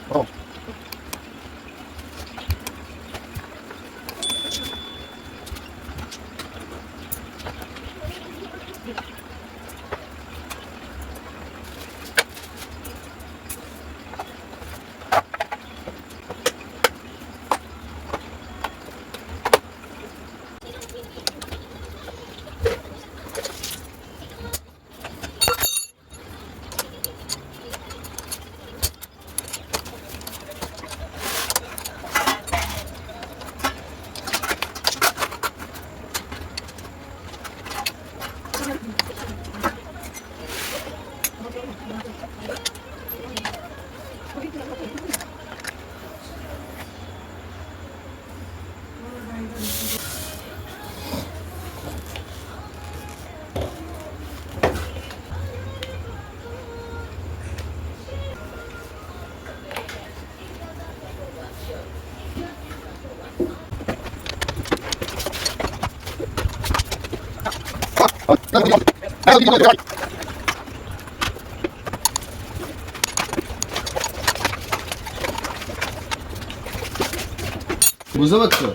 어. বুঝতে পারছো?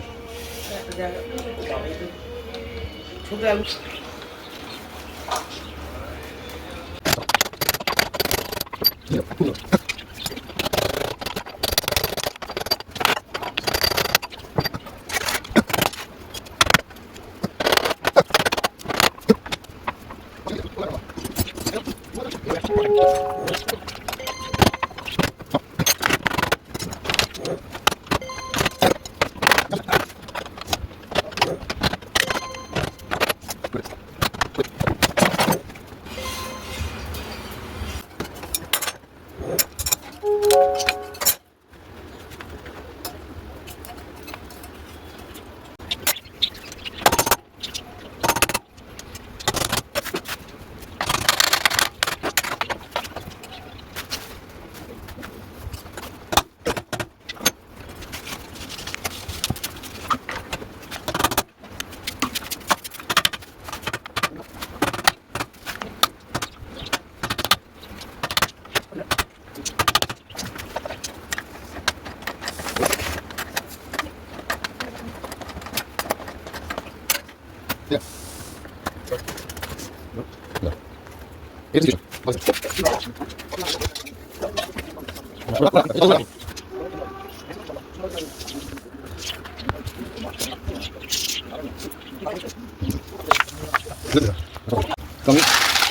আমি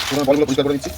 তোমার বলগুলো পরিষ্কার করে দিচ্ছি।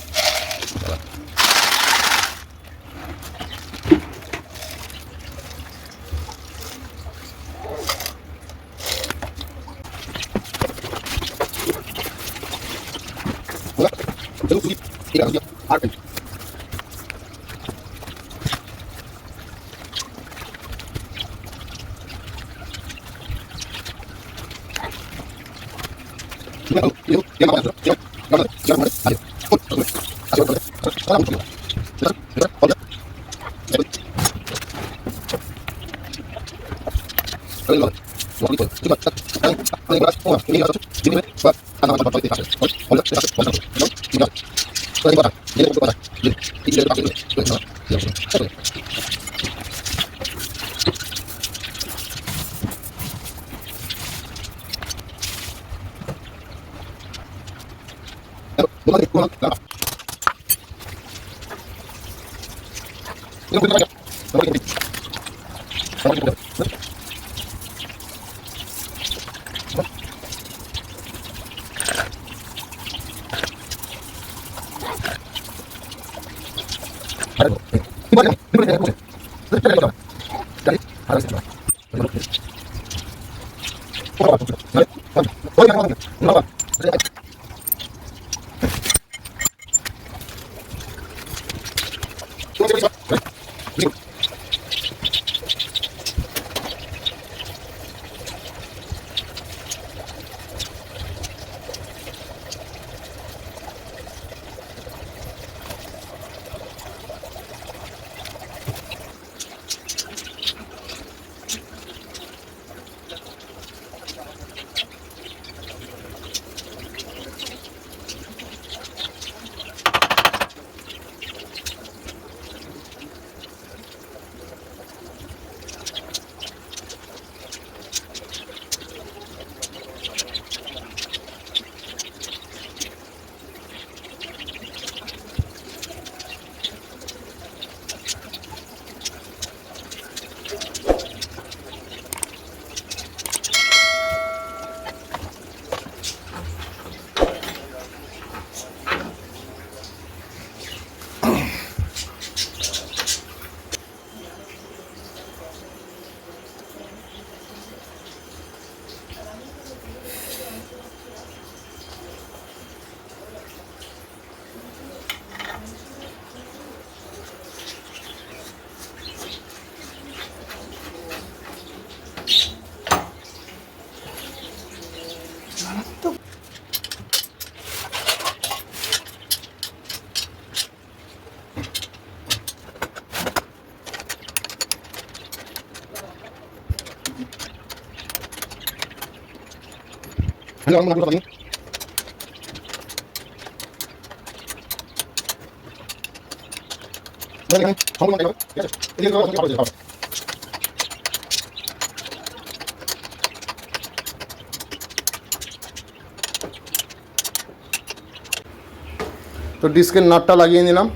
তো ডিস্কের নাটটা লাগিয়ে নিলাম।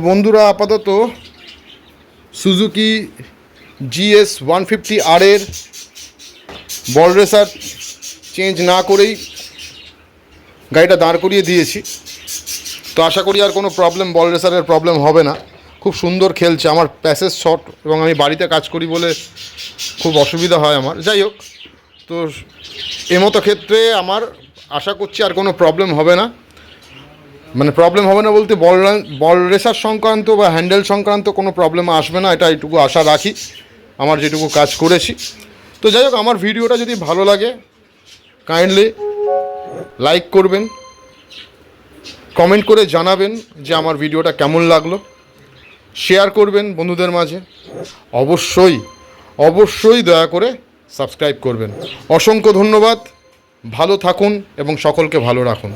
বন্ধুরা, আপাতত সুজুকি GS150r এর বল রেসার চেঞ্জ না করেই গাড়িটা দাঁড় করিয়ে দিয়েছি। তো আশা করি আর কোনো প্রবলেম, বল রেসারের প্রবলেম হবে না। খুব সুন্দর খেলছে। আমার প্যাসেজ শর্ট এবং আমি বাড়িতে কাজ করি বলে খুব অসুবিধা হয় আমার। যাই হোক, তো এমতো ক্ষেত্রে আমার আশা করছি আর কোনো প্রবলেম হবে না। মানে প্রবলেম হবে না বলতে বল রেসার সংক্রান্ত বা হ্যান্ডেল সংক্রান্ত কোনো প্রবলেম আসবে না, এটা এইটুকু আশা রাখি আমার যেটুকু কাজ করেছি। তো যাই হোক, আমার ভিডিওটা যদি ভালো লাগে কাইন্ডলি লাইক করবেন, কমেন্ট করে জানাবেন যে আমার ভিডিওটা কেমন লাগলো, শেয়ার করবেন বন্ধুদের মাঝে। অবশ্যই দয়া করে সাবস্ক্রাইব করবেন। অসংখ্য ধন্যবাদ। ভালো থাকুন এবং সকলকে ভালো রাখুন।